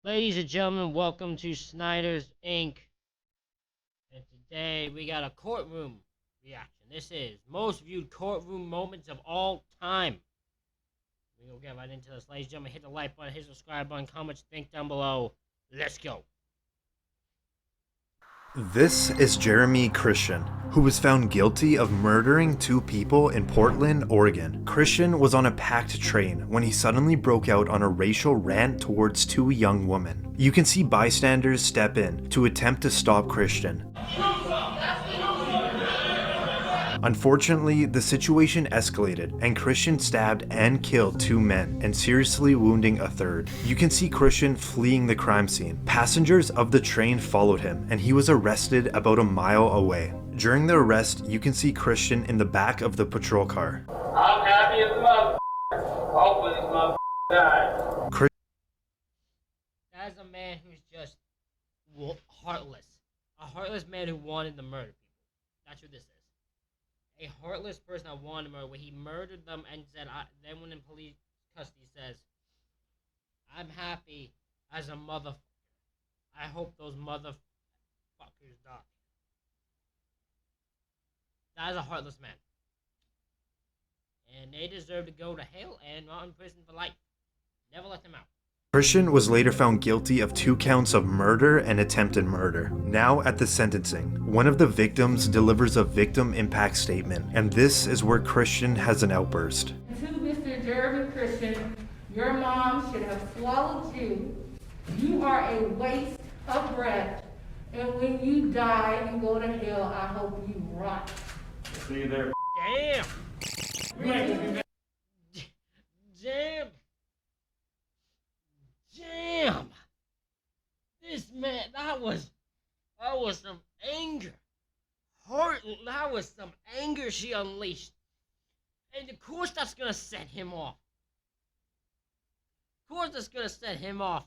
Ladies and gentlemen, welcome to Snyder's Inc. And today we got a courtroom reaction. This is most viewed courtroom moments of all time. We're gonna get right into this. Ladies and gentlemen, hit the like button, hit the subscribe button, comment what you think down below. Let's go. This is Jeremy Christian, who was found guilty of murdering two people in Portland, Oregon. Christian was on a packed train when he suddenly broke out on a racial rant towards two young women. You can see bystanders step in to attempt to stop Christian. Unfortunately, the situation escalated and Christian stabbed and killed two men and seriously wounding a third. You can see Christian fleeing the crime scene. Passengers of the train followed him and he was arrested about a mile away. During the arrest, you can see Christian in the back of the patrol car. I'm happy as a motherfucker. Hopefully this motherfucker dies. That is a man who's just heartless. A heartless man who wanted to murder people. That's what this is. A heartless person that wanted to murder, where he murdered them and said, then when in police custody says, I'm happy as a motherfucker. I hope those motherfuckers die. That is a heartless man. And they deserve to go to hell and not in prison for life. Never let them out. Christian was later found guilty of 2 counts of murder and attempted murder. Now at the sentencing, one of the victims delivers a victim impact statement, and this is where Christian has an outburst. To Mr. Jeremy Christian, your mom should have swallowed you. You are a waste of breath, and when you die and go to hell, I hope you rot. See you there. Damn! Damn! Damn! This man, that was some anger. That was some anger she unleashed. And of course that's gonna set him off. Of course that's gonna set him off.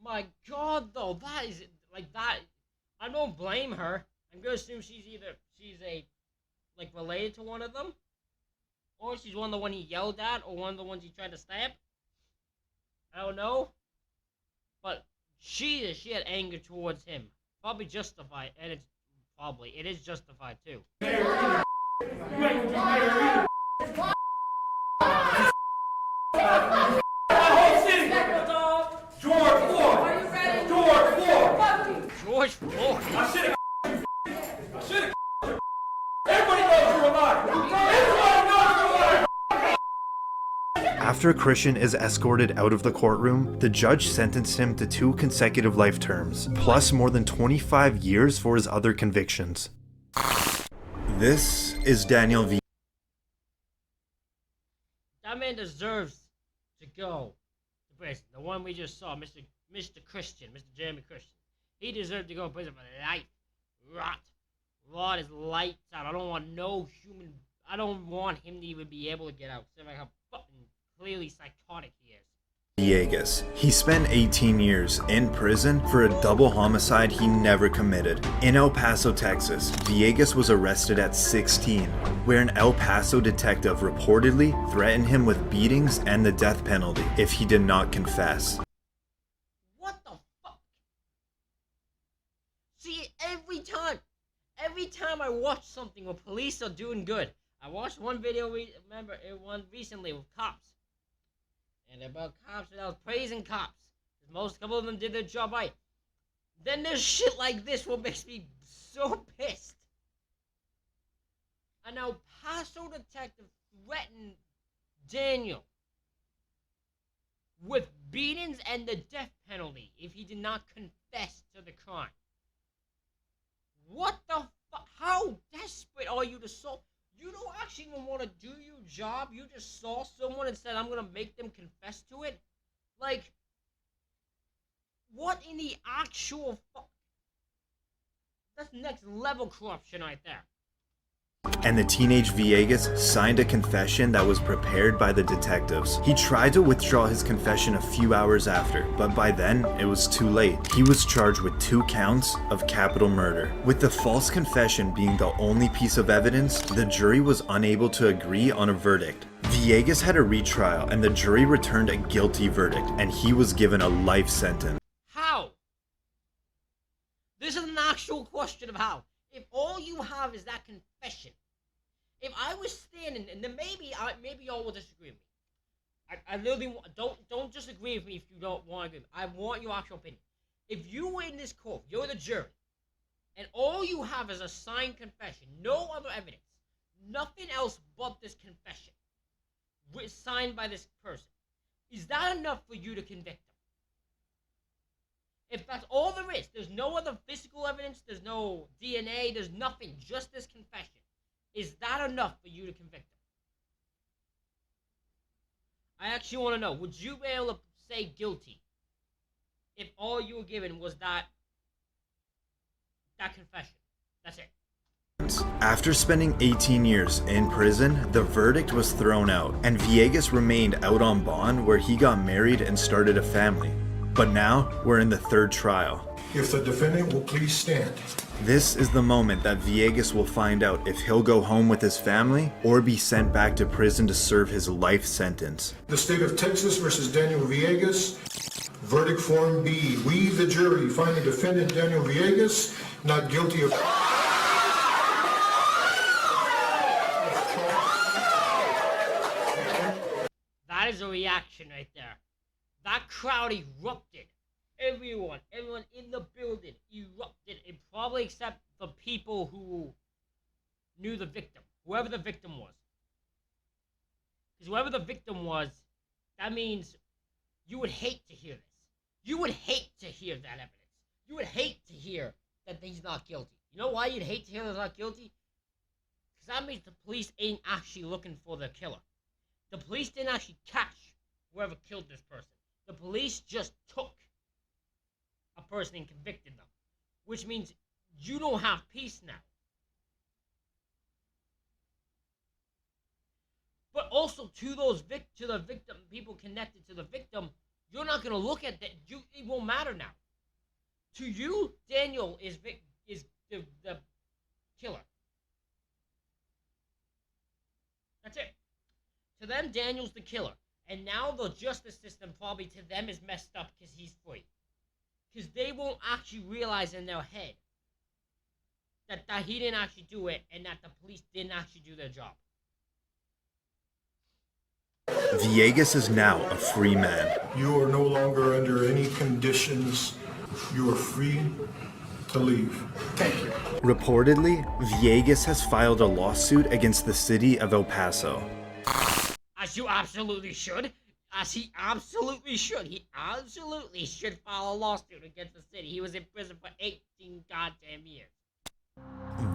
My God, though, that is, like, that, I don't blame her. I'm gonna assume she's related to one of them. Or she's one of the one he yelled at, or one of the ones he tried to stab. I don't know. But she had anger towards him. Probably justified, and it is justified too. George Floyd. Everybody knows you're a liar. After Christian is escorted out of the courtroom, the judge sentenced him to 2 consecutive life terms, plus more than 25 years for his other convictions. This is Daniel V. That man deserves to go to prison. The one we just saw, Mr. Christian, Mr. Jeremy Christian. He deserved to go to prison for life. Rot his lights out. I don't want him to even be able to get out. Except like how fucking clearly psychotic he is. Villegas. He spent 18 years in prison for a double homicide he never committed. In El Paso, Texas, Villegas was arrested at 16, where an El Paso detective reportedly threatened him with beatings and the death penalty if he did not confess. What the fuck? See, every time I watch something where police are doing good, I watched one video, recently with cops. And about cops, and I was praising cops. A couple of them did their job right. Then there's shit like this what makes me so pissed. An El Paso detective threatened Daniel with beatings and the death penalty if he did not confess to the crime. What the fuck? How desperate are you to solve? You don't actually even want to do your job. You just saw someone and said, I'm going to make them confess to it. Like, what in the actual fuck? That's next level corruption right there. And the teenage Villegas signed a confession that was prepared by the detectives. He tried to withdraw his confession a few hours after, but by then, it was too late. He was charged with 2 counts of capital murder. With the false confession being the only piece of evidence, the jury was unable to agree on a verdict. Villegas had a retrial and the jury returned a guilty verdict, and he was given a life sentence. How actual question of how. If all you have is that confession, if I was standing, and then maybe y'all will disagree with me. I literally don't disagree with me if you don't want to agree. I want your actual opinion. If you were in this court, you're the jury, and all you have is a signed confession, no other evidence, nothing else but this confession, signed by this person, is that enough for you to convict him? If that's all there is, there's no other physical evidence, there's no DNA, there's nothing, just this confession, is that enough for you to convict him? I actually want to know, would you be able to say guilty if all you were given was that confession? That's it. After spending 18 years in prison, the verdict was thrown out, and Villegas remained out on bond where he got married and started a family. But now, we're in the third trial. If the defendant will please stand. This is the moment that Villegas will find out if he'll go home with his family or be sent back to prison to serve his life sentence. The state of Texas versus Daniel Villegas. Verdict form B. We, the jury, find the defendant Daniel Villegas not guilty of... That is a reaction right there. That crowd erupted. Everyone in the building erupted, and probably except the people who knew the victim, whoever the victim was. Because whoever the victim was, that means you would hate to hear this. You would hate to hear that evidence. You would hate to hear that he's not guilty. You know why you'd hate to hear that he's not guilty? Because that means the police ain't actually looking for the killer. The police didn't actually catch whoever killed this person. The police just took a person and convicted them, which means you don't have peace now. But also to the victim, people connected to the victim, you're not gonna look at that. It won't matter now. To you, Daniel is the killer. That's it. To them, Daniel's the killer. And now the justice system probably to them is messed up because he's free. Because they won't actually realize in their head that he didn't actually do it and that the police didn't actually do their job. Villegas is now a free man. You are no longer under any conditions. You are free to leave. Thank you. Reportedly, Villegas has filed a lawsuit against the city of El Paso. As you absolutely should. As he absolutely should. He absolutely should file a lawsuit against the city. He was in prison for 18 goddamn years.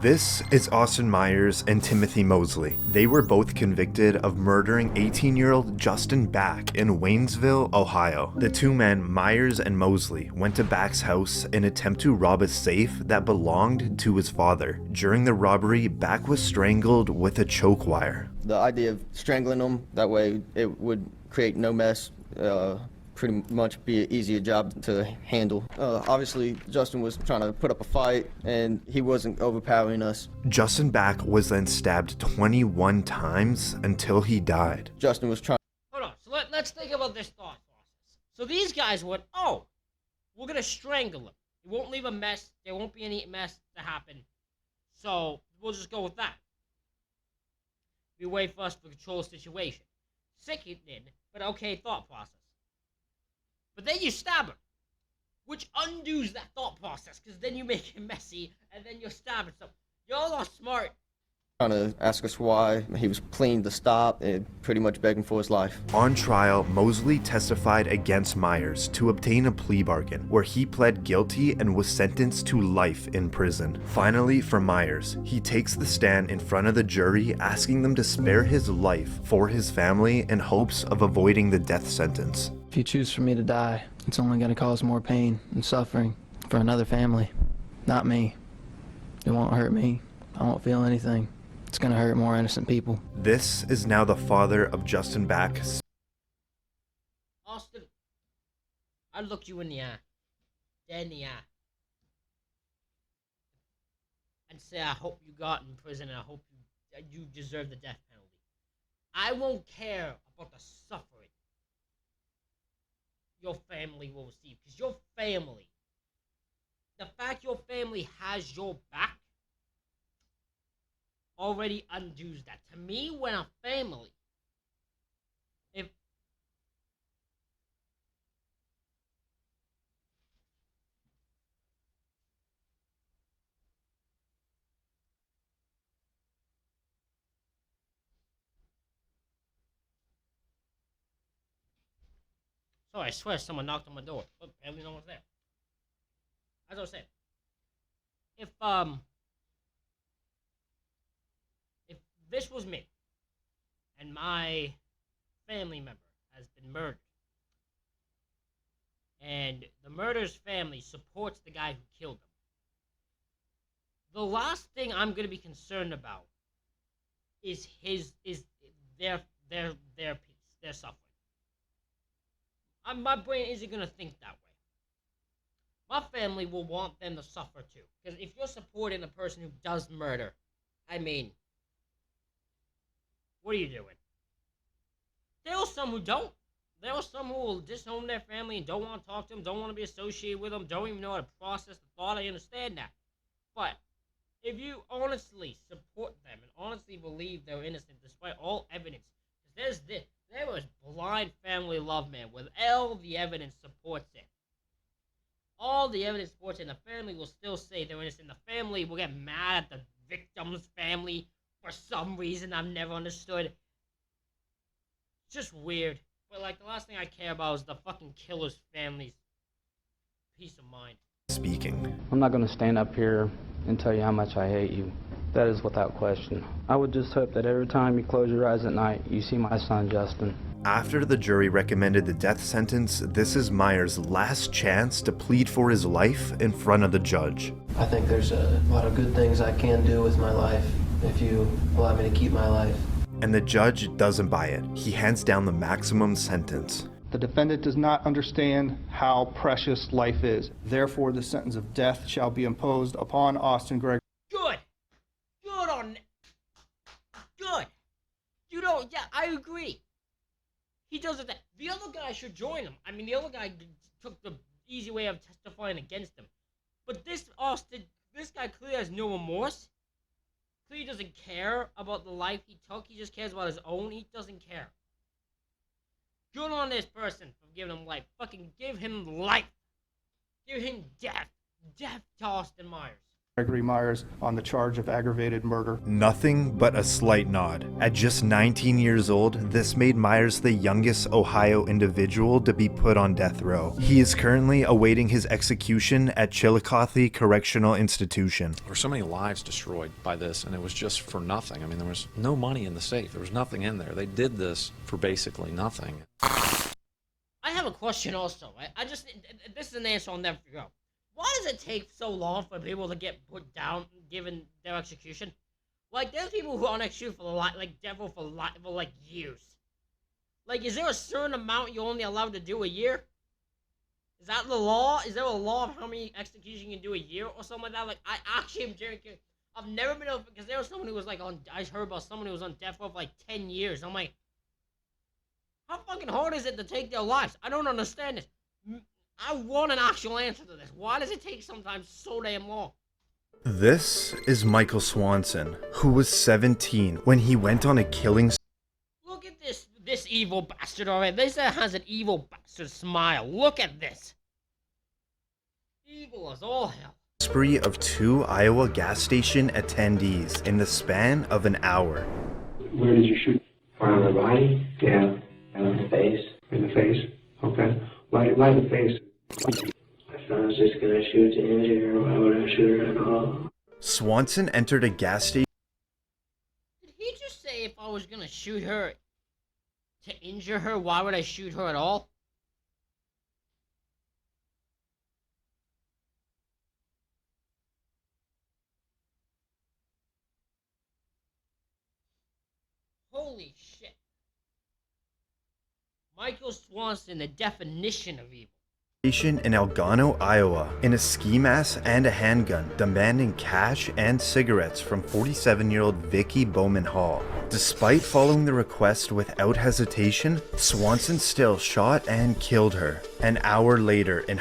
This is Austin Myers and Timothy Mosley. They were both convicted of murdering 18-year-old Justin Back in Waynesville, Ohio. The two men, Myers and Mosley, went to Back's house in an attempt to rob a safe that belonged to his father. During the robbery, Back was strangled with a choke wire. The idea of strangling them, that way it would create no mess, pretty much be an easier job to handle. Obviously, Justin was trying to put up a fight, and he wasn't overpowering us. Justin Back was then stabbed 21 times until he died. Justin was trying... Hold on, so let's think about this thought process. So these guys went, oh, we're going to strangle him. It won't leave a mess. There won't be any mess to happen. So we'll just go with that. We wait for us to control the situation. Sickening, but okay thought process. But then you stab him, which undoes that thought process, because then you make it messy, and then you're stabbing something. Y'all are smart. Trying to ask us why. He was pleading to stop and pretty much begging for his life. On trial, Mosley testified against Myers to obtain a plea bargain, where he pled guilty and was sentenced to life in prison. Finally, for Myers, he takes the stand in front of the jury, asking them to spare his life for his family in hopes of avoiding the death sentence. If you choose for me to die, it's only going to cause more pain and suffering for another family, not me. It won't hurt me. I won't feel anything. It's going to hurt more innocent people. This is now the father of Justin Back. Austin, I look you in the eye, dead in the eye, and say, I hope you got in prison, and I hope you deserve the death penalty. I won't care about the suffering your family will receive, because your family, the fact your family has your back already undoes that. To me, when a family, if sorry, I swear someone knocked on my door, but apparently no one's there. As I was saying, if if this was me and my family member has been murdered, and the murderer's family supports the guy who killed them, the last thing I'm gonna be concerned about is their peace, their suffering. My brain isn't gonna think that way. My family will want them to suffer too, because if you're supporting a person who does murder, I mean, what are you doing? There are some who don't. There are some who will disown their family and don't want to talk to them, don't want to be associated with them, don't even know how to process the thought. I understand that. But if you honestly support them and honestly believe they're innocent despite all evidence, because there was blind family love, man, with all the evidence supports it. All the evidence supports it, and the family will still say they're innocent. The family will get mad at the victim's family for some reason I've never understood. It's just weird. But, like, the last thing I care about is the fucking killer's family's peace of mind. Speaking. I'm not going to stand up here and tell you how much I hate you. That is without question. I would just hope that every time you close your eyes at night, you see my son, Justin. After the jury recommended the death sentence, this is Myers' last chance to plead for his life in front of the judge. I think there's a lot of good things I can do with my life if you allow me to keep my life. And the judge doesn't buy it. He hands down the maximum sentence. The defendant does not understand how precious life is. Therefore, the sentence of death shall be imposed upon Austin Gregg. Good. Good on... Good. You know, yeah, I agree. He does it. The other guy should join him. I mean, the other guy took the easy way of testifying against him. But this guy clearly has no remorse. Clearly doesn't care about the life he took. He just cares about his own. He doesn't care. Good on this person for giving him life. Fucking give him life. Give him death. Death to Austin Myers. Gregory Myers on the charge of aggravated murder. Nothing but a slight nod. At just 19 years old, this made Myers the youngest Ohio individual to be put on death row. He is currently awaiting his execution at Chillicothe Correctional Institution. There were so many lives destroyed by this, and it was just for nothing. I mean, there was no money in the safe. There was nothing in there. They did this for basically nothing. I have a question also. This is an answer I'll never figure out. Why does it take so long for people to get put down, given their execution? Like, there's people who are on execution for death row for years. Like, is there a certain amount you're only allowed to do a year? Is that the law? Is there a law of how many executions you can do a year or something like that? Like, I actually am very curious. I've never been able, because there was someone who was I heard about someone who was on death row for 10 years. I'm like, how fucking hard is it to take their lives? I don't understand this. I want an actual answer to this. Why does it take sometimes so damn long? This is Michael Swanson, who was 17 when he went on a killing Look at this evil bastard already. This guy has an evil bastard smile. Look at this. Evil as all hell. spree of 2 Iowa gas station attendees in the span of an hour. Where did you shoot? On the body? Yeah. And in the face? In the face? Okay. Why the face? I thought I was just gonna shoot to injure her. Why would I shoot her at all? Swanson entered a gas station. Did he just say if I was gonna shoot her to injure her, why would I shoot her at all? Holy shit. Michael Swanson, the definition of evil. In Elgano, Iowa, in a ski mask and a handgun, demanding cash and cigarettes from 47-year-old Vicky Bowman Hall. Despite following the request without hesitation, Swanson still shot and killed her. An hour later in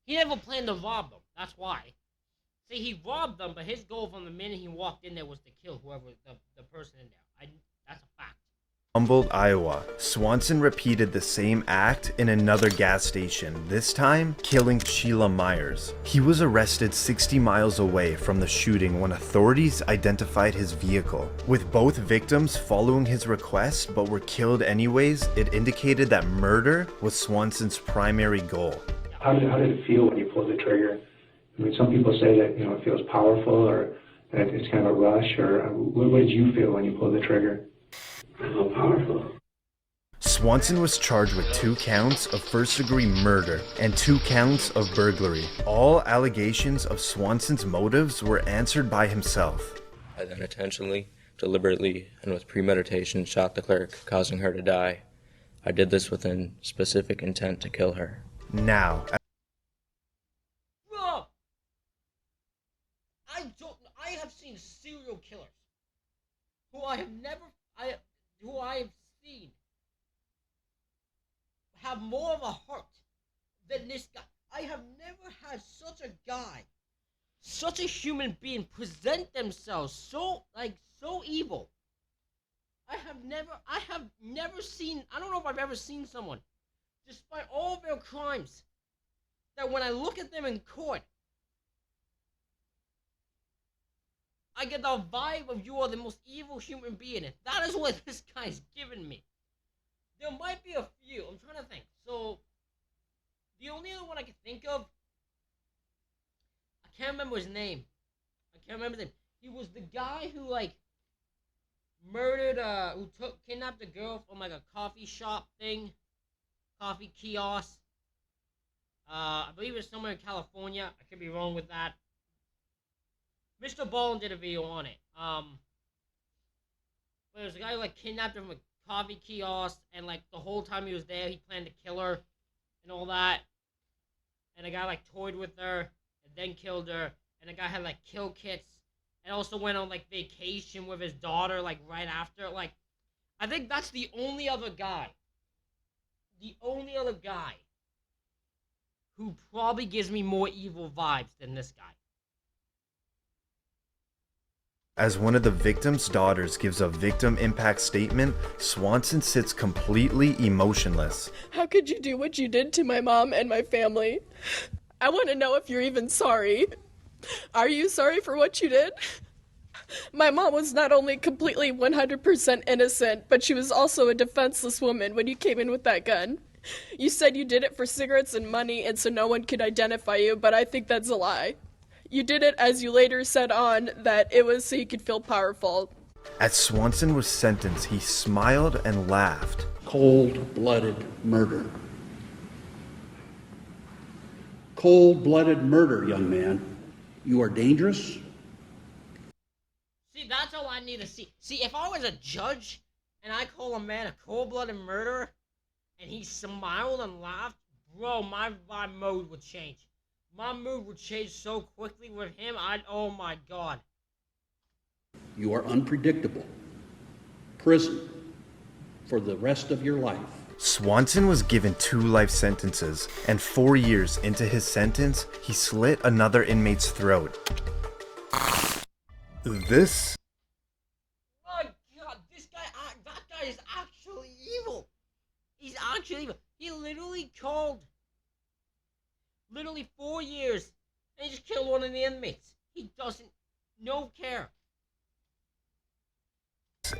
He never planned to rob them. That's why. See, he robbed them, but his goal from the minute he walked in there was to kill whoever the person in there. That's a fact. Humboldt, Iowa. Swanson repeated the same act in another gas station, this time killing Sheila Myers. He was arrested 60 miles away from the shooting when authorities identified his vehicle. With both victims following his request but were killed anyways, it indicated that murder was Swanson's primary goal. How did it feel when you pulled the trigger? I mean, some people say that, it feels powerful or that it's kind of a rush, or what did you feel when you pulled the trigger? I felt powerful. Swanson was charged with 2 counts of first-degree murder and 2 counts of burglary. All allegations of Swanson's motives were answered by himself. I then intentionally, deliberately, and with premeditation shot the clerk, causing her to die. I did this with a specific intent to kill her. Now, Bro! I have seen serial killers who I have seen have more of a heart than this guy. I have never had such a guy, such a human being present themselves so evil. I have never seen, I don't know if I've ever seen someone, despite all their crimes, that when I look at them in court, I get the vibe of you are the most evil human being, and that is what this guy's giving me. There might be a few, I'm trying to think. So, the only other one I can think of, I can't remember his name. He was the guy who, murdered, kidnapped a girl from, a coffee shop thing, coffee kiosk. I believe it was somewhere in California. I could be wrong with that. Mr. Baldwin did a video on it. But there was a guy who kidnapped her from a coffee kiosk, and the whole time he was there, he planned to kill her and all that. And the guy toyed with her and then killed her. And the guy had kill kits and also went on vacation with his daughter right after. I think that's the only other guy. The only other guy who probably gives me more evil vibes than this guy. as one of the victim's daughters gives a victim impact statement, Swanson sits completely emotionless. How could you do what you did to my mom and my family? I want to know if you're even sorry. Are you sorry for what you did? My mom was not only completely 100% innocent, but she was also a defenseless woman when you came in with that gun. You said you did it for cigarettes and money and so no one could identify you, but I think that's a lie. You did it, as you later said on, that it was so you could feel powerful. As Swanson was sentenced, he smiled and laughed. Cold-blooded murder. Cold-blooded murder, young man. You are dangerous. See, that's all I need to see. See, if I was a judge and I call a man a cold-blooded murderer and he smiled and laughed, bro, my mood would change. My mood would change so quickly with him, oh my God. You are unpredictable. Prison for the rest of your life. Swanson was given 2 life sentences, and 4 years into his sentence, he slit another inmate's throat. This... My God, this guy, that guy is actually evil. He's actually evil. He literally called, 4 years, and he just killed one of the inmates. He doesn't, no care.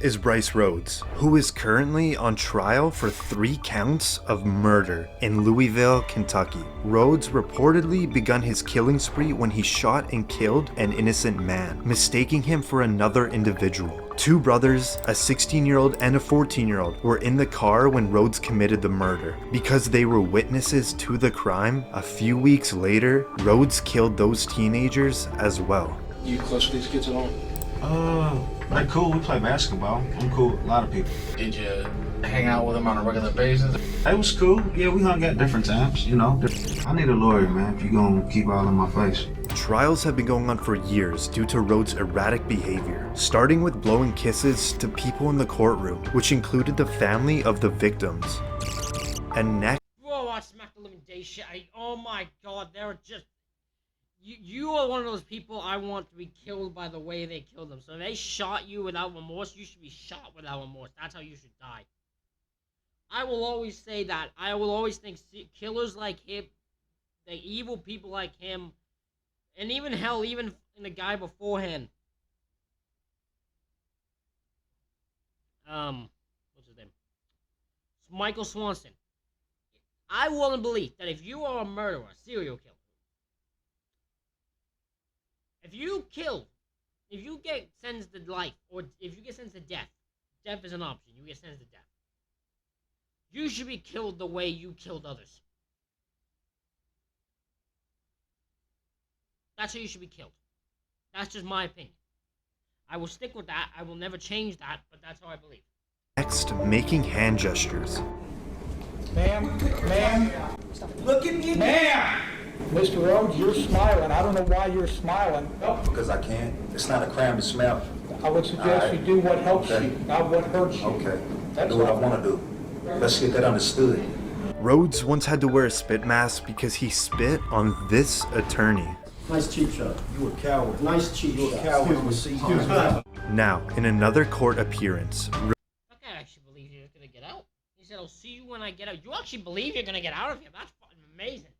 Is Bryce Rhodes, who is currently on trial for 3 counts of murder in Louisville, Kentucky. Rhodes reportedly begun his killing spree when he shot and killed an innocent man, mistaking him for another individual. 2 brothers, a 16-year-old and a 14-year-old, were in the car when Rhodes committed the murder. Because they were witnesses to the crime, a few weeks later, Rhodes killed those teenagers as well. You close to these kids at all? Like cool, we play basketball. I'm cool with a lot of people. Did you hang out with them on a regular basis? It was cool. Yeah, we hung at different times, you know. I need a lawyer, man, if you're gonna keep all in my face. Trials have been going on for years due to Rhodes' erratic behavior, starting with blowing kisses to people in the courtroom, which included the family of the victims. And next... Bro, I smacked the living day shit. Oh my God, they're just... You are one of those people I want to be killed by the way they killed them. So if they shot you without remorse, you should be shot without remorse. That's how you should die. I will always say that. I will always think killers like him, the evil people like him, and even hell, even in the guy beforehand. What's his name? Michael Swanson. I want to believe that if you are a murderer, serial killer, if you get sentenced to life, or if you get sentenced to death is an option, you get sentenced to death. You should be killed the way you killed others. That's how you should be killed. That's just my opinion. I will stick with that. I will never change that, but that's how I believe. Next, making hand gestures. Ma'am, look at me, ma'am. Mr. Rhodes, you're smiling. I don't know why you're smiling. Because I can. It's not a crime to smile. I would suggest you do what helps you, not what hurts you. Okay. Do what I want to do. Let's get that understood. Rhodes once had to wear a spit mask because he spit on this attorney. Nice cheap shot. You a coward. Nice cheap You a shot. coward. Now, in another court appearance, That guy actually believes you're gonna get out. He said, "I'll see you when I get out." You actually believe you're gonna get out of here? That's fucking amazing.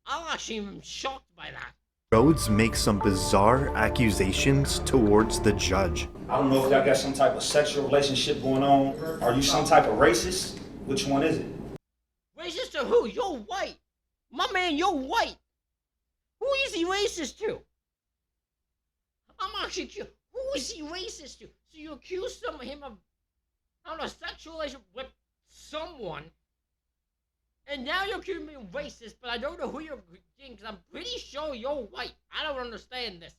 I'm actually shocked by that. Rhodes makes some bizarre accusations towards the judge. I don't know if y'all got some type of sexual relationship going on. Are you some type of racist? Which one is it? Racist to who? You're white. My man, you're white. Who is he racist to? I'm actually curious. Who is he racist to? So you accuse him of, I don't know, sexual relationship with someone, and now you're accusing me of racist, but I don't know who you're accusing, because I'm pretty sure you're white. I don't understand this.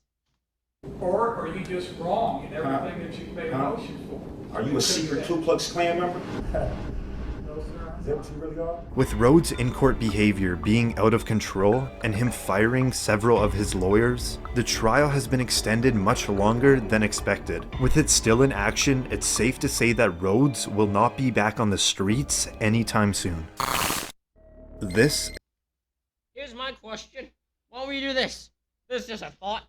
Or are you just wrong in everything that you've made a motion for? Are you a secret Ku Klux Klan member? Is that what you really are? With Rhodes' in-court behavior being out of control and him firing several of his lawyers, the trial has been extended much longer than expected. With it still in action, it's safe to say that Rhodes will not be back on the streets anytime soon. Here's my question. Why don't we do this? This is just a thought.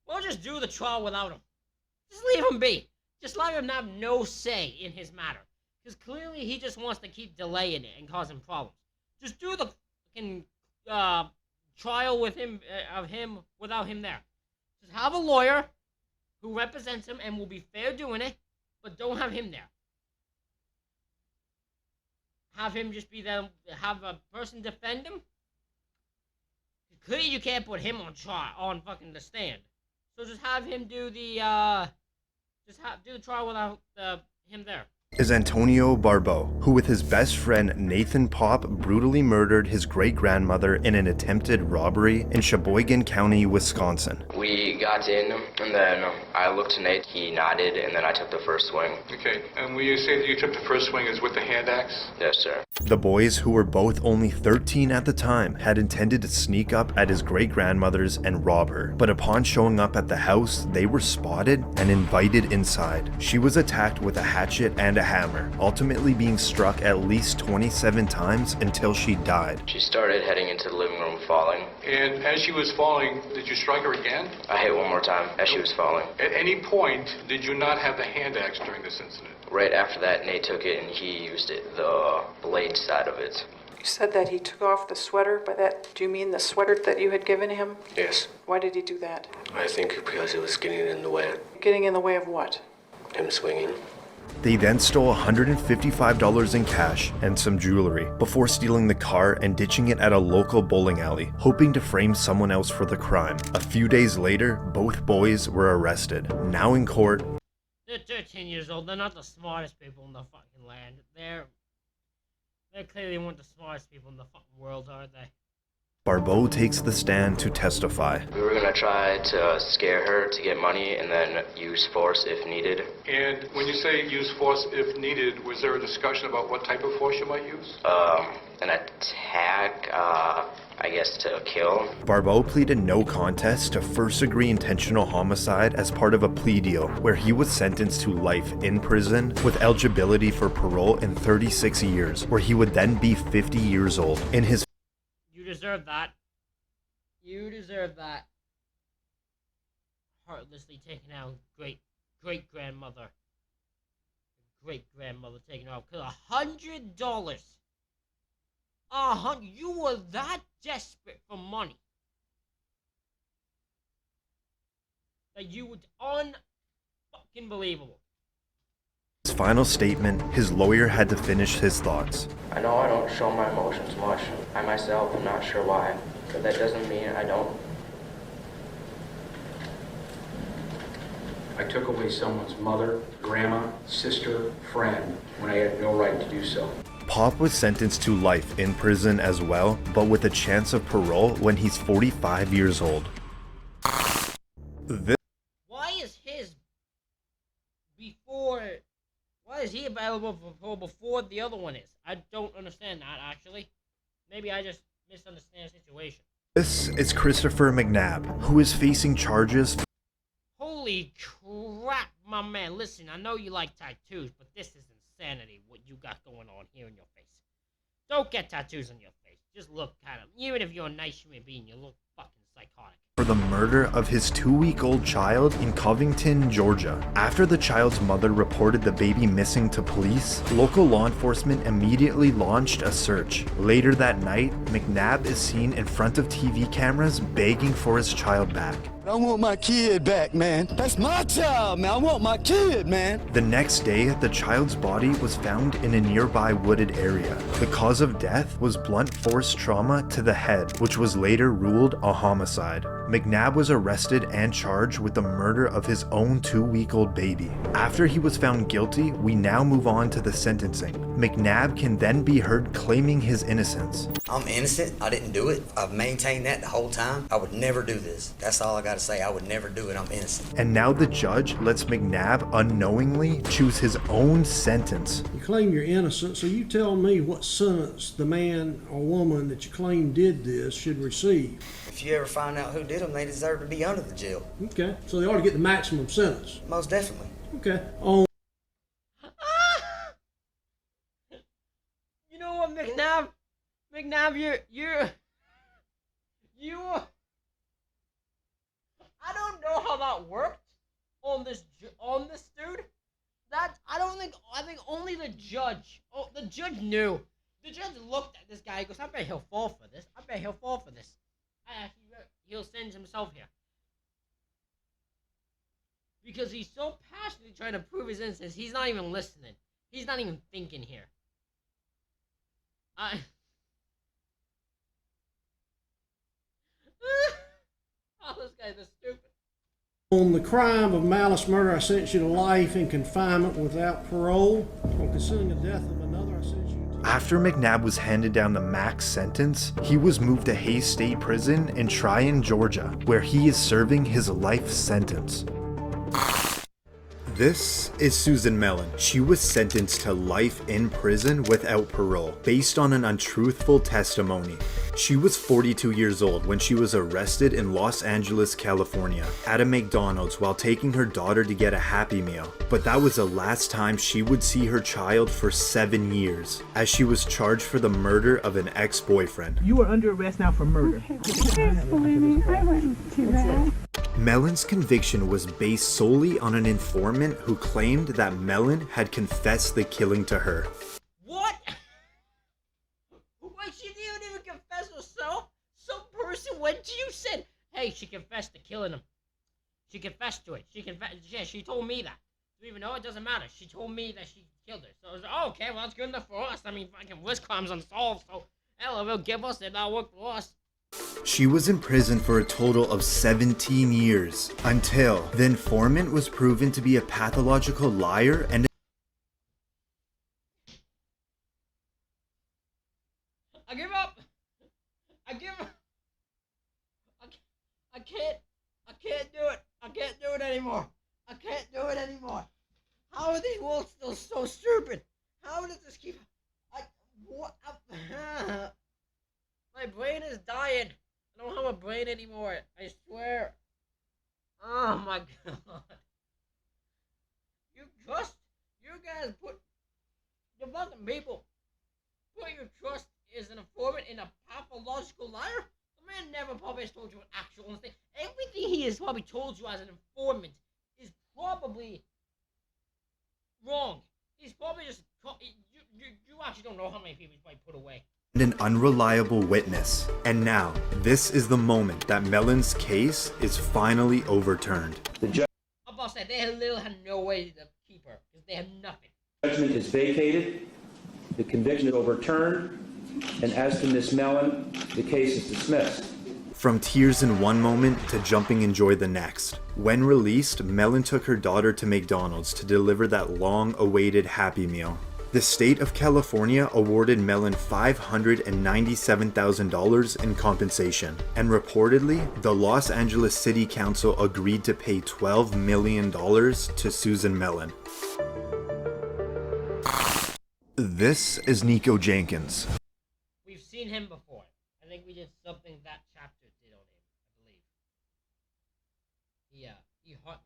We'll just do the trial without him. Just leave him be. Just let him have no say in his matter. Because clearly he just wants to keep delaying it and causing problems. Just do the fucking trial with him, of him without him there. Just have a lawyer who represents him and will be fair doing it, but don't have him there. Have him just be there, have a person defend him. Clearly you can't put him on trial, on fucking the stand. So just have him do the, do the trial without him there. Is Antonio Barbeau, who with his best friend Nathan Pop brutally murdered his great-grandmother in an attempted robbery in Sheboygan County, Wisconsin. We got in, and then I looked to Nate, he nodded, and then I took the first swing. Okay, and when you say that you took the first swing is with the hand axe? Yes, sir. The boys, who were both only 13 at the time, had intended to sneak up at his great-grandmother's and rob her, but upon showing up at the house, they were spotted and invited inside. She was attacked with a hatchet and a hammer, ultimately being struck at least 27 times until she died. She started heading into the living room falling. And as she was falling, did you strike her again? I hit one more time as she was falling. At any point, did you not have the hand axe during this incident? Right after that, Nate took it and he used it, the blade side of it. You said that he took off the sweater. By that, do you mean the sweater that you had given him? Yes. Why did he do that? I think because it was getting in the way. Getting in the way of what? Him swinging. They then stole $155 in cash and some jewelry before stealing the car and ditching it at a local bowling alley, hoping to frame someone else for the crime. A few days later, both boys were arrested. Now in court, they're 13 years old. They're not the smartest people in the fucking land. They're clearly one of the smartest people in the fucking world, aren't they? Barbeau takes the stand to testify. We were gonna try to scare her to get money and then use force if needed. And when you say use force if needed, was there a discussion about what type of force you might use? An attack, I guess to kill. Barbeau pleaded no contest to first-degree intentional homicide as part of a plea deal, where he was sentenced to life in prison with eligibility for parole in 36 years, where he would then be 50 years old. In his You deserve that. You deserve that. heartlessly taking out great-grandmother. Great-grandmother taking her out. Because $100. You were that desperate for money. That you would unfucking believable. His final statement, his lawyer had to finish his thoughts. I know I don't show my emotions much. I myself am not sure why, but that doesn't mean I don't. I took away someone's mother, grandma, sister, friend when I had no right to do so. Pop was sentenced to life in prison as well, but with a chance of parole when he's 45 years old. Why is he available for parole before the other one is? I don't understand that, actually. Maybe I just misunderstand the situation. This is Christopher McNabb, who is facing charges. Holy crap, my man. Listen, I know you like tattoos, but this is insanity, what you got going on here in your face. Don't get tattoos on your face. Just look kind of, even if you're a nice human being, you look fucking psychotic. For the murder of his 2-week-old child in Covington, Georgia. After the child's mother reported the baby missing to police, local law enforcement immediately launched a search. Later that night, McNabb is seen in front of TV cameras begging for his child back. I want my kid back, man. That's my child, man. I want my kid, man. The next day, the child's body was found in a nearby wooded area. The cause of death was blunt force trauma to the head, which was later ruled a homicide. McNabb was arrested and charged with the murder of his own 2-week-old baby. After he was found guilty, we now move on to the sentencing. McNabb can then be heard claiming his innocence. I'm innocent. I didn't do it. I've maintained that the whole time. I would never do this. That's all I got to say. I would never do it. I'm innocent. And now the judge lets McNabb unknowingly choose his own sentence. You claim you're innocent, so you tell me what sentence the man or woman that you claim did this should receive. If you ever find out who did them, they deserve to be under the jail. Okay, so they ought to get the maximum sentence. Most definitely. Okay. You know what, McNabb? McNabb, you're I don't know how that worked on this dude. I think only the judge. Oh, the judge knew. The judge looked at this guy. He goes, I bet he'll fall for this. I bet he'll fall for this. He'll send himself here. Because he's so passionately trying to prove his innocence, he's not even listening. He's not even thinking here. Oh, this guy's is stupid. On the crime of malice murder, I sentence you to life in confinement without parole. On concealing the death of another, I sentence you to... After McNabb was handed down the max sentence, he was moved to Hays State Prison in Tryon, Georgia, where he is serving his life sentence. This is Susan Mellon. She was sentenced to life in prison without parole, based on an untruthful testimony. She was 42 years old when she was arrested in Los Angeles, California, at a McDonald's while taking her daughter to get a Happy Meal. But that was the last time she would see her child for 7 years, as she was charged for the murder of an ex-boyfriend. You are under arrest now for murder. I wouldn't do that. Mellon's conviction was based solely on an informant who claimed that Mellon had confessed the killing to her. What? Wait, she didn't even confess herself? Some person went to you said, hey, she confessed to killing him. She confessed to it. Yeah, she told me that. So even though it doesn't matter, she told me that she killed her. So I was like, oh, okay, well, that's good enough for us. I mean, fucking worst crimes unsolved, so hell, it will give us it, that'll work for us. She was in prison for a total of 17 years, until the informant was proven to be a pathological liar and I give up! I give up! I can't do it! I can't do it anymore! I can't do it anymore! How are these worlds still so stupid? How does this keep... My brain is dying. I don't have a brain anymore. I swear. Oh my god. You guys put, you fucking people, put your trust as an informant in a pathological liar? The man never probably told you an actual thing. everything he has probably told you as an informant is probably wrong. He's probably just you actually don't know how many people he's probably put away. And an unreliable witness. And now, this is the moment that Mellon's case is finally overturned. I'm about to say, they literally had no way to keep her, because they had nothing. Judgment is vacated, the conviction is overturned, and as to Miss Mellon, the case is dismissed. From tears in one moment to jumping in joy the next. When released, Mellon took her daughter to McDonald's to deliver that long-awaited Happy Meal. The state of California awarded Mellon $597,000 in compensation, and reportedly, the Los Angeles City Council agreed to pay $12 million to Susan Mellon. This is Nico Jenkins. We've seen him before. I think we did something that chapter did on him, I believe. He heartless.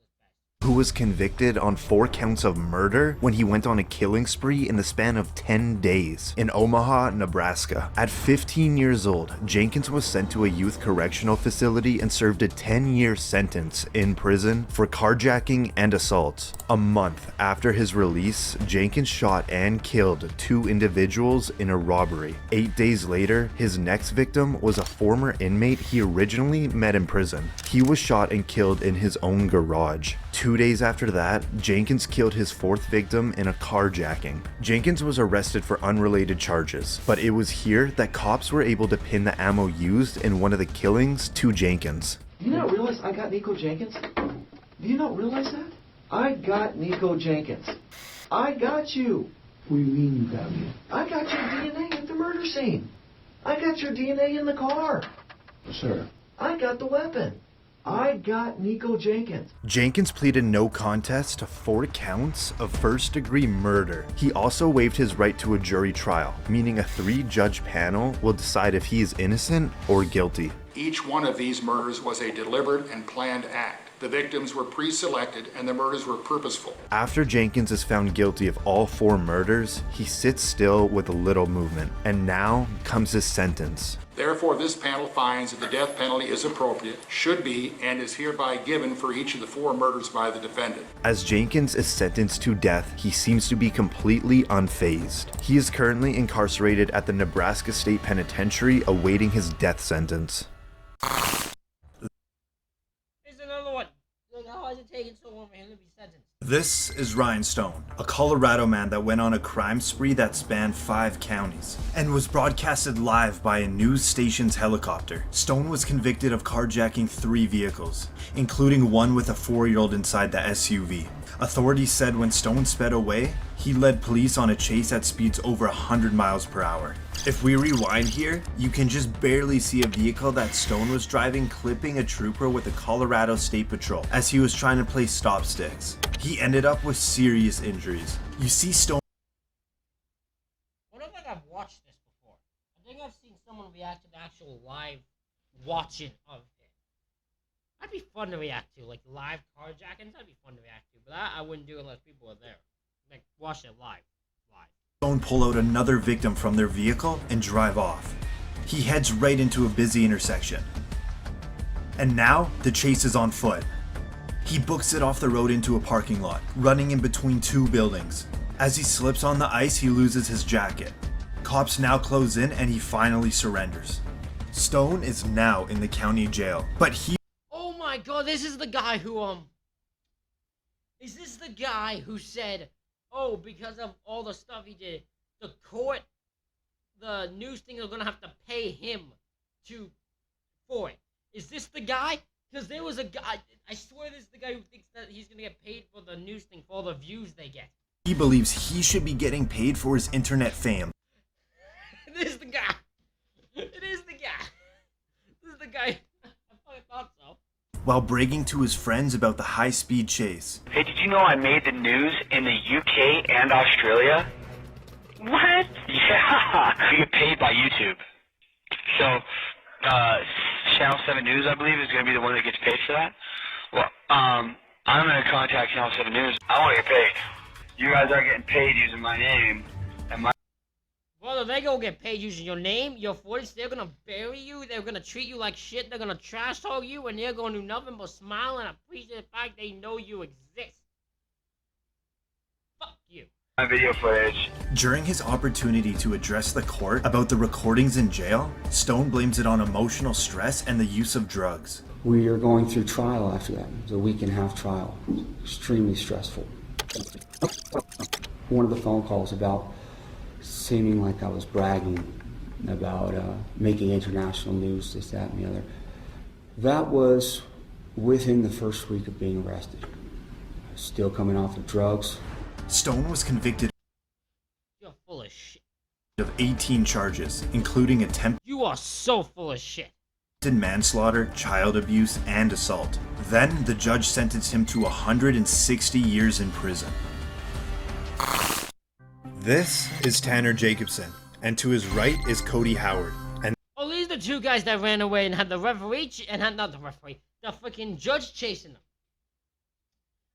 Who was convicted on 4 counts of murder when he went on a killing spree in the span of 10 days in Omaha, Nebraska. At 15 years old, Jenkins was sent to a youth correctional facility and served a 10-year sentence in prison for carjacking and assault. A month after his release, Jenkins shot and killed 2 individuals in a robbery. 8 days later, his next victim was a former inmate he originally met in prison. He was shot and killed in his own garage. 2 days after that, Jenkins killed his 4th victim in a carjacking. Jenkins was arrested for unrelated charges, but it was here that cops were able to pin the ammo used in one of the killings to Jenkins. Do you not realize I got Nico Jenkins? Do you not realize that? I got Nico Jenkins. I got you. What do you mean you got me? I got your DNA at the murder scene. I got your DNA in the car. Sir. I got the weapon. I got Nico Jenkins. Jenkins pleaded no contest to 4 counts of first-degree murder. He also waived his right to a jury trial, meaning a 3-judge panel will decide if he is innocent or guilty. Each one of these murders was a deliberate and planned act. The victims were pre-selected and the murders were purposeful. After Jenkins is found guilty of all 4 murders, he sits still with little movement. And now comes his sentence. Therefore, this panel finds that the death penalty is appropriate, should be, and is hereby given for each of the 4 murders by the defendant. As Jenkins is sentenced to death, he seems to be completely unfazed. He is currently incarcerated at the Nebraska State Penitentiary awaiting his death sentence. Here's another one. Look, how is it taking so long for him to be sentenced? This is Ryan Stone, a Colorado man that went on a crime spree that spanned 5 counties and was broadcasted live by a news station's helicopter. Stone was convicted of carjacking 3 vehicles, including one with a 4-year-old inside the SUV. Authorities said when Stone sped away, he led police on a chase at speeds over 100 miles per hour. If we rewind here, you can just barely see a vehicle that Stone was driving clipping a trooper with the Colorado State Patrol as he was trying to play stop sticks. He ended up with serious injuries. You see Stone. I don't think I've watched this before. I think I've seen someone react to the actual live watching of it. That'd be fun to react to, like live carjackings. That'd be fun to react to, but I wouldn't do it unless people were there. Like watch it live. Stone pull out another victim from their vehicle and drive off. He heads right into a busy intersection. And now, the chase is on foot. He books it off the road into a parking lot, running in between 2 buildings. As he slips on the ice, he loses his jacket. Cops now close in and he finally surrenders. Stone is now in the county jail, but he— Oh my god, this is the guy who, is this the guy who said, oh, because of all the stuff he did, the news thing are gonna have to pay him for it. Is this the guy? Because there was a guy, I swear this is the guy who thinks that he's gonna get paid for the news thing, for all the views they get. He believes he should be getting paid for his internet fame. This is the guy. It is the guy. This is the guy. I thought so. While bragging to his friends about the high-speed chase. Hey, did you know I made the news in the UK and Australia? What? Yeah, you get paid by YouTube. So, Channel 7 News, I believe, is going to be the one that gets paid for that. Well, I'm going to contact Channel 7 News. I want to get paid. You guys are getting paid using my name and my... Brother, they gonna get paid using your name, your footage. They're gonna bury you. They're gonna treat you like shit. They're gonna trash talk you, and they're gonna do nothing but smile and appreciate the fact they know you exist. Fuck you. Video footage. During his opportunity to address the court about the recordings in jail, Stone blames it on emotional stress and the use of drugs. We are going through trial after that. It was a week and a half trial. Extremely stressful. One of the phone calls about seeming like I was bragging about making international news, this, that, and the other. That was within the first week of being arrested. Still coming off of drugs. Stone was convicted You're full of shit. of 18 charges, including attempted You are so full of shit. manslaughter, child abuse, and assault. Then the judge sentenced him to 160 years in prison. This is Tanner Jacobson, and to his right is Cody Howard. And Oh, these are the two guys that ran away and had the referee, not the referee, the freaking judge chasing them.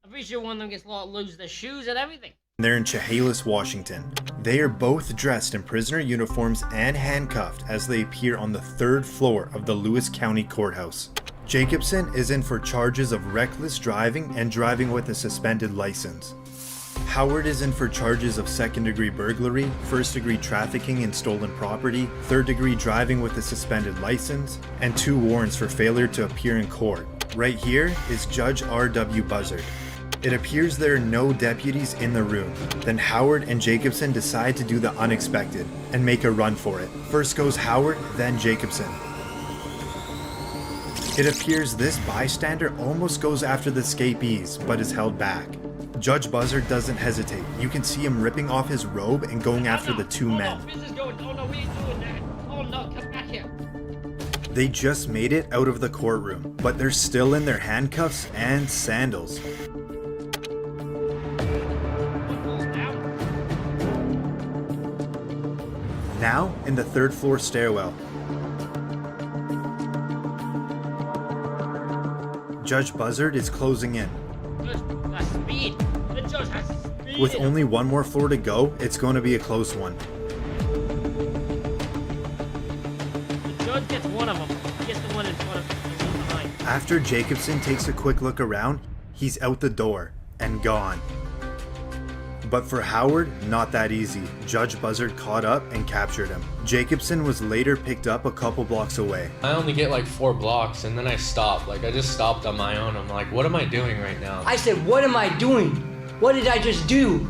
I'm pretty sure one of them gets lose their shoes and everything. they're in Chehalis, Washington. They are both dressed in prisoner uniforms and handcuffed as they appear on the 3rd floor of the Lewis County Courthouse. Jacobson is in for charges of reckless driving and driving with a suspended license. Howard is in for charges of 2nd-degree burglary, 1st-degree trafficking in stolen property, 3rd-degree driving with a suspended license, and 2 warrants for failure to appear in court. Right here is Judge R.W. Buzzard. It appears there are no deputies in the room. Then Howard and Jacobson decide to do the unexpected and make a run for it. First goes Howard, then Jacobson. It appears this bystander almost goes after the escapees, but is held back. Judge Buzzard doesn't hesitate. You can see him ripping off his robe and going after the 2 men. Oh no, we ain't doing that. Oh no, come back here. They just made it out of the courtroom, but they're still in their handcuffs and sandals. Now in the 3rd floor stairwell. Judge Buzzard is closing in. Speed. The judge has speed. With only 1 more floor to go, it's going to be a close one. The judge gets one of them. He gets the one in front of him, the one behind. After Jacobson takes a quick look around, he's out the door and gone. But for Howard, not that easy. Judge Buzzard caught up and captured him. Jacobson was later picked up a couple blocks away. I only get like 4 blocks and then I stop. Like I just stopped on my own. I'm like, what am I doing right now? I said, what am I doing? What did I just do?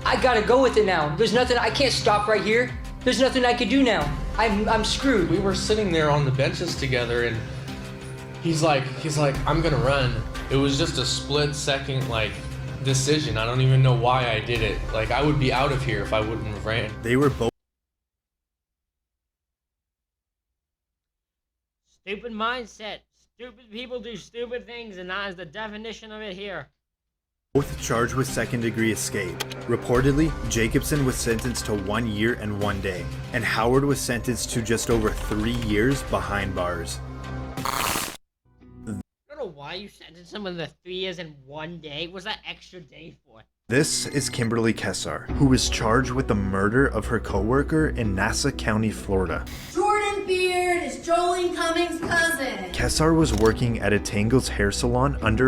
I gotta go with it now. There's nothing, I can't stop right here. There's nothing I can do now. I'm screwed. We were sitting there on the benches together and he's like, I'm gonna run. It was just a split second like decision. I don't even know why I did it. Like I would be out of here if I wouldn't have ran. They were both Stupid mindset. Stupid people do stupid things, and that is the definition of it here. charged with 2nd-degree escape. Reportedly, Jacobson was sentenced to 1 year and 1 day, and Howard was sentenced to just over 3 years behind bars. I don't know why you sentenced someone to 3 years and 1 day. What's that extra day for? This is Kimberly Kessar, who was charged with the murder of her coworker in Nassau County, Florida. Jordan Beard is Jolene Cummings' cousin. Kessar was working at a Tangles hair salon under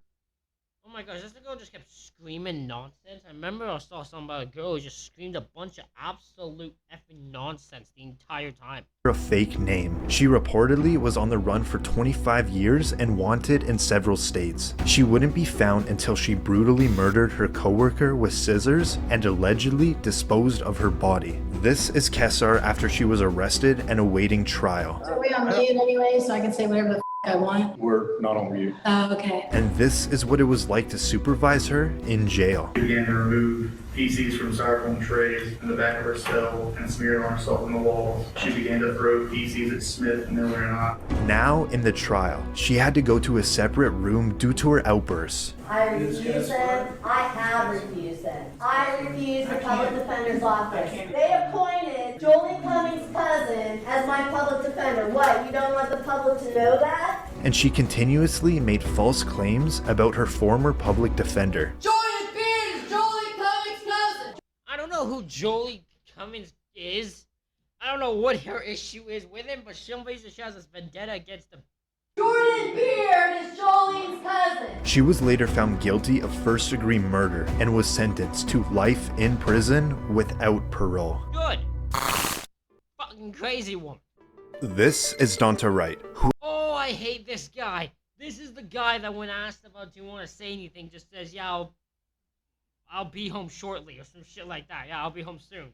Oh my gosh, this girl just kept screaming nonsense. I remember I saw something about a girl who just screamed a bunch of absolute effing nonsense the entire time. a fake name. She reportedly was on the run for 25 years and wanted in several states. She wouldn't be found until she brutally murdered her coworker with scissors and allegedly disposed of her body. This is Kessar after she was arrested and awaiting trial. Are we on mute anyway, so I can say whatever the I want? We're not on mute. Oh, okay. And this is what it was like to supervise her in jail. She began to remove feces from styrofoam trays in the back of her cell and smear it on herself on the walls. She began to throw feces at Smith, Miller, and I. Now in the trial, she had to go to a separate room due to her outbursts. I refuse them. I have refused them. I refuse the public defender's office. They appointed Jolene Cummings' cousin as my public defender. What, you don't want the public to know that? And she continuously made false claims about her former public defender. Jordan Beard is Jolene Cummings' cousin. I don't know who Jolie Cummings is, I don't know what her issue is with him, but some reason she has this vendetta against him. Jordan Beard is Jolene's cousin. She was later found guilty of first-degree murder and was sentenced to life in prison without parole. Good. Fucking crazy woman. This is Donta Wright, who Oh, I hate this guy. This is the guy that when asked about do you want to say anything, just says, yeah, I'll be home shortly or some shit like that. Yeah, I'll be home soon.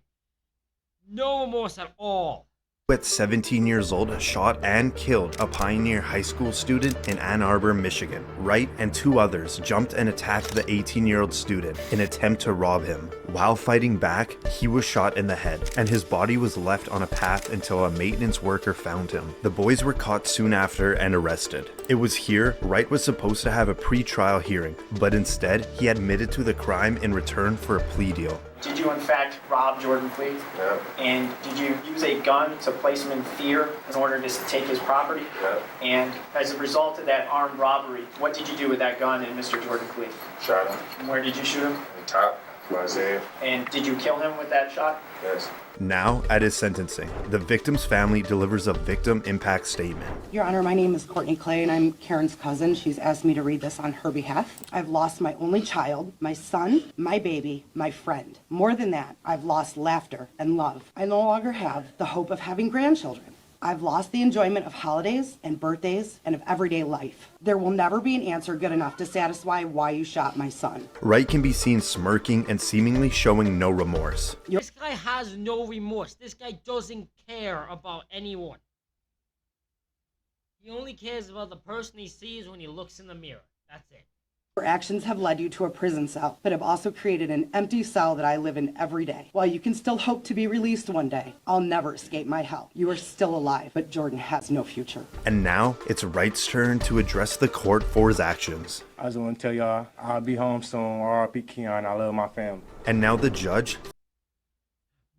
No remorse at all. at 17 years old shot and killed a Pioneer High School student in Ann Arbor, Michigan. Wright and two others jumped and attacked the 18-year-old student in an attempt to rob him. While fighting back, he was shot in the head, and his body was left on a path until a maintenance worker found him. The boys were caught soon after and arrested. It was here Wright was supposed to have a pre-trial hearing, but instead he admitted to the crime in return for a plea deal. Did you in fact rob Jordan Fleet? Yeah. And did you use a gun to place him in fear in order to take his property? Yeah. And as a result of that armed robbery, what did you do with that gun and Mr. Jordan Fleet? Shot him. And where did you shoot him? On top. Isaiah. And did you kill him with that shot? Yes. Now, at his sentencing, the victim's family delivers a victim impact statement. Your Honor, my name is Courtney Clay, and I'm Karen's cousin. She's asked me to read this on her behalf. I've lost my only child, my son, my baby, my friend. More than that, I've lost laughter and love. I no longer have the hope of having grandchildren. I've lost the enjoyment of holidays and birthdays and of everyday life. There will never be an answer good enough to satisfy why you shot my son. Wright can be seen smirking and seemingly showing no remorse. This guy has no remorse. This guy doesn't care about anyone. He only cares about the person he sees when he looks in the mirror. That's it. Your actions have led you to a prison cell, but have also created an empty cell that I live in every day. While you can still hope to be released one day, I'll never escape my hell. You are still alive, but Jordan has no future. And now, it's Wright's turn to address the court for his actions. I just want to tell y'all, I'll be home soon. R.I.P. Keon, I love my family. And now the judge.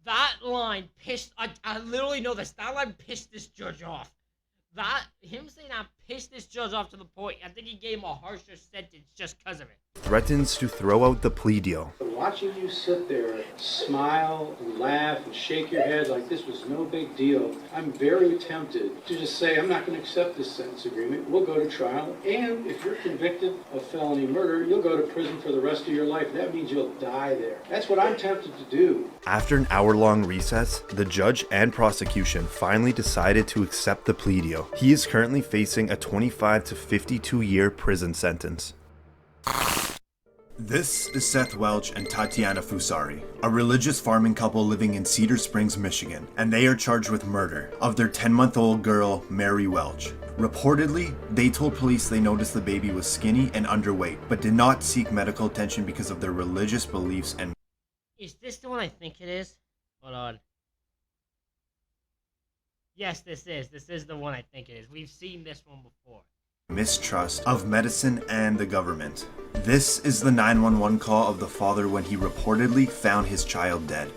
That line pissed... I literally know this. That line pissed this judge off. Him saying that pissed this judge off to the point, I think he gave him a harsher sentence just because of it. Threatens to throw out the plea deal. Watching you sit there, smile and laugh and shake your head like this was no big deal, I'm very tempted to just say, I'm not going to accept this sentence agreement. We'll go to trial, and if you're convicted of felony murder, you'll go to prison for the rest of your life. That means you'll die there. That's what I'm tempted to do. After an hour-long recess, the judge and prosecution finally decided to accept the plea deal. He is currently facing a 25 to 52-year prison sentence. This is Seth Welch and Tatiana Fusari, a religious farming couple living in Cedar Springs, Michigan, and they are charged with murder of their 10-month-old girl, Mary Welch. Reportedly, they told police they noticed the baby was skinny and underweight, but did not seek medical attention because of their religious beliefs and... Is this the one I think it is? Hold on. Yes, this is. This is the one I think it is. We've seen this one before. Mistrust of medicine and the government. This is the 911 call of the father when he reportedly found his child dead.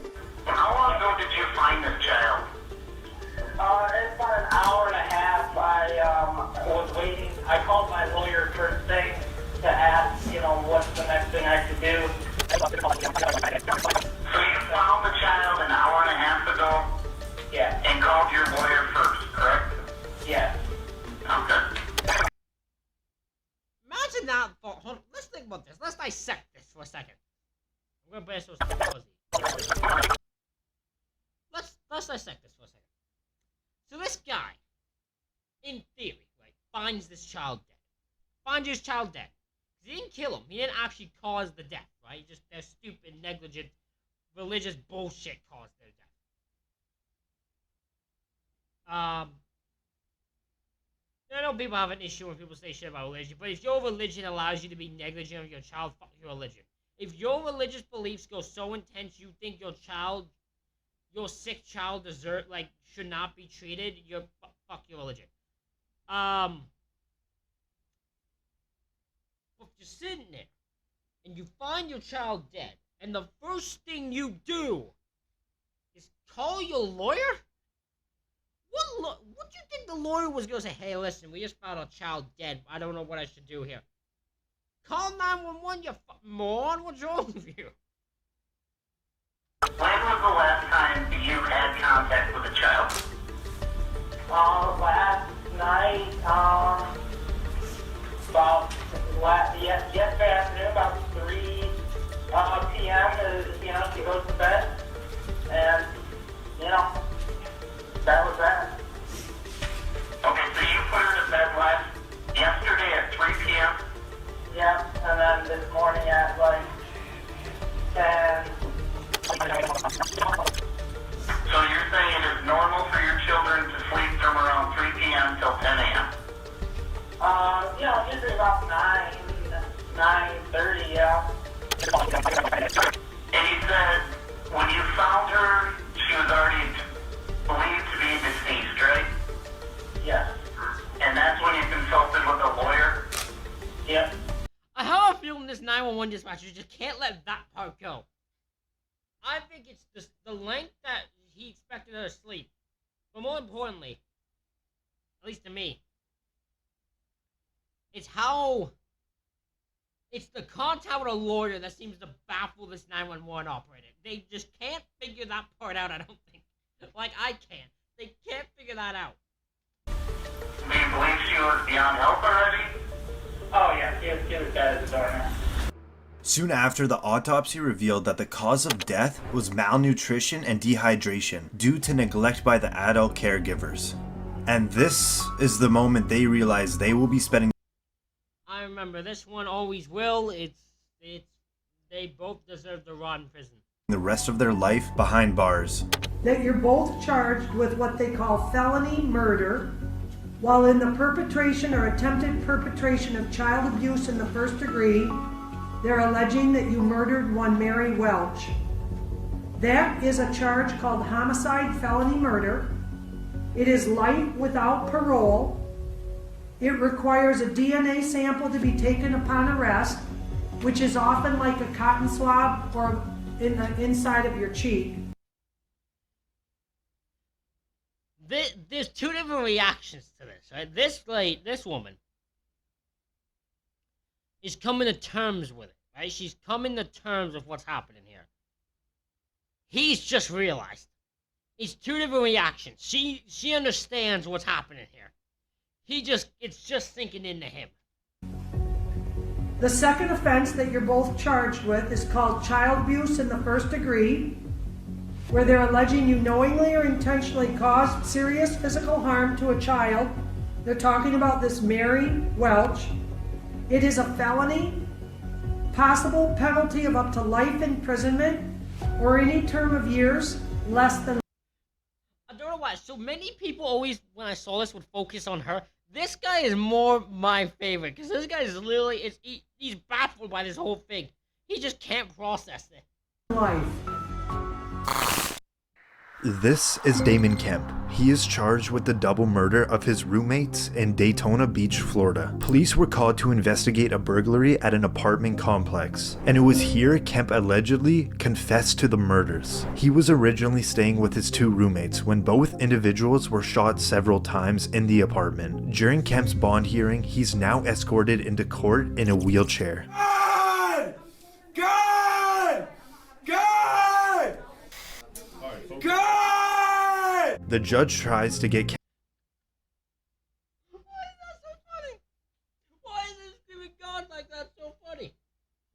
How long ago did you find this child? It's about an hour and a half. I was waiting. I called my lawyer first thing to ask, what's the next thing I could do. So you found the child an hour and a half ago? Yeah. And called your lawyer first, correct? Yeah. Okay. Imagine that. Hold on, let's think about this. Let's dissect this for a second. I'm gonna press those fuzzy. Let's dissect this for a second. So this guy, in theory, right, finds this child dead. Finds his child dead. He didn't kill him. He didn't actually cause the death, right? Just their stupid, negligent, religious bullshit caused their death. I know people have an issue when people say shit about religion, but if your religion allows you to be negligent of your child, fuck your religion. If your religious beliefs go so intense you think your sick child should not be treated, fuck your religion. But if you're sitting there and you find your child dead, and the first thing you do is call your lawyer? What do you think the lawyer was going to say? Hey, listen, we just found our child dead. I don't know what I should do here. Call 911, you moron. What's wrong with you? When was the last time you had contact with a child? Last night, yesterday afternoon, about 3 p.m. She goes to bed, and that was that. Okay, so you put her to bed yesterday at 3 p.m.? Yeah, and then this morning at like 10. So you're saying it is normal for your children to sleep from around 3 p.m. till 10 a.m.? Usually about 9:30, yeah. And you said when you found her, she was already believed to be deceased, right? Yes. And that's when you consulted with a lawyer? Yep. I have a feeling this 911 dispatcher just can't let that part go. I think it's just the length that he expected her to sleep. But more importantly, at least to me, it's the contact with a lawyer that seems to baffle this 911 operator. They just can't figure that part out, I don't think. Like I can. They can't figure that out. Do you believe she was beyond help already? Oh yeah, she was dead at the door now. Soon after, the autopsy revealed that the cause of death was malnutrition and dehydration due to neglect by the adult caregivers. And this is the moment they realize they will be spending. I remember this one always will. They both deserve to rot in prison. The rest of their life behind bars. That you're both charged with what they call felony murder while in the perpetration or attempted perpetration of child abuse in the first degree. They're alleging that you murdered one Mary Welch. That is a charge called homicide felony murder. It is life without parole. It requires a DNA sample to be taken upon arrest, which is often like a cotton swab or in the inside of your cheek. There's two different reactions to this, right? This woman is coming to terms with it, right? She's coming to terms with what's happening here. He's just realized. It's two different reactions. She understands what's happening here. It's just sinking into him. The second offense that you're both charged with is called child abuse in the first degree, where they're alleging you knowingly or intentionally caused serious physical harm to a child. They're talking about this Mary Welch. It is a felony, possible penalty of up to life imprisonment or any term of years less than. I don't know why. So many people always, when I saw this, would focus on her. This guy is more my favorite because this guy is literally he's baffled by this whole thing. He just can't process it. Life. This is Damon Kemp. He is charged with the double murder of his roommates in Daytona Beach, Florida. Police were called to investigate a burglary at an apartment complex, and it was here Kemp allegedly confessed to the murders. He was originally staying with his two roommates when both individuals were shot several times in the apartment. During Kemp's bond hearing, he's now escorted into court in a wheelchair. God! God! God! God! The judge tries to get Why is that so funny? Why is this screaming God like that so funny?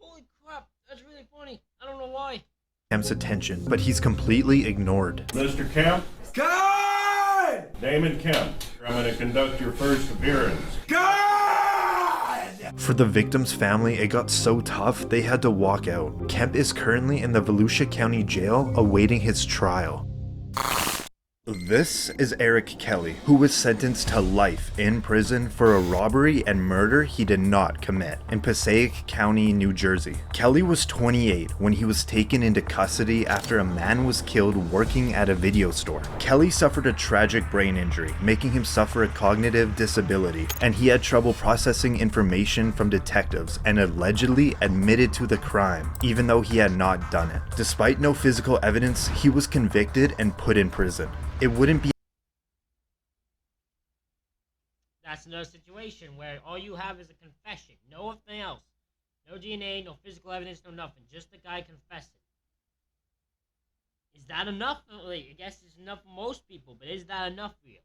Holy crap, that's really funny. I don't know why. Kemp's attention, but he's completely ignored. Mr. Kemp? God! Damon Kemp. I'm going to conduct your first appearance. God! For the victim's family, it got so tough they had to walk out. Kemp is currently in the Volusia County Jail awaiting his trial. This is Eric Kelly, who was sentenced to life in prison for a robbery and murder he did not commit in Passaic County, New Jersey. Kelly was 28 when he was taken into custody after a man was killed working at a video store. Kelly suffered a tragic brain injury, making him suffer a cognitive disability, and he had trouble processing information from detectives and allegedly admitted to the crime, even though he had not done it. Despite no physical evidence, he was convicted and put in prison. It wouldn't be. That's another situation where all you have is a confession. Nothing else. No DNA, no physical evidence, no nothing. Just the guy confessing. Is that enough? Like, I guess it's enough for most people, but is that enough for you?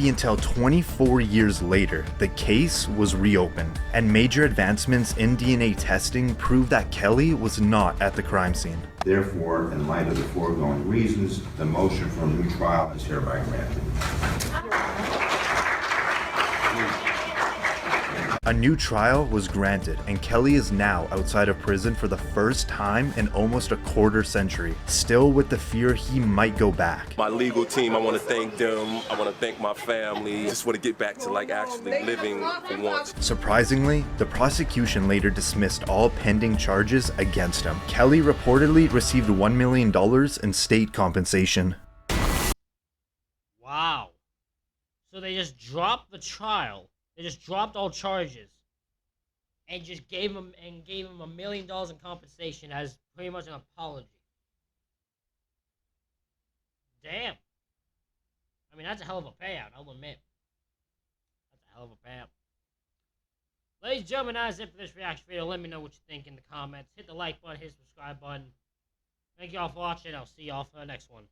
Until 24 years later, the case was reopened, and major advancements in DNA testing proved that Kelly was not at the crime scene. Therefore, in light of the foregoing reasons, the motion for a new trial is hereby granted. A new trial was granted, and Kelly is now outside of prison for the first time in almost a quarter century, still with the fear he might go back. My legal team, I want to thank them. I want to thank my family. Just want to get back to like actually living for once. Surprisingly, the prosecution later dismissed all pending charges against him. Kelly reportedly received $1 million in state compensation. Wow. So they just dropped the trial. They just dropped all charges and just gave him $1 million in compensation as pretty much an apology. Damn. I mean, that's a hell of a payout, I'll admit. That's a hell of a payout. Ladies and gentlemen, that's it for this reaction video. Let me know what you think in the comments. Hit the like button, hit the subscribe button. Thank you all for watching. I'll see y'all for the next one.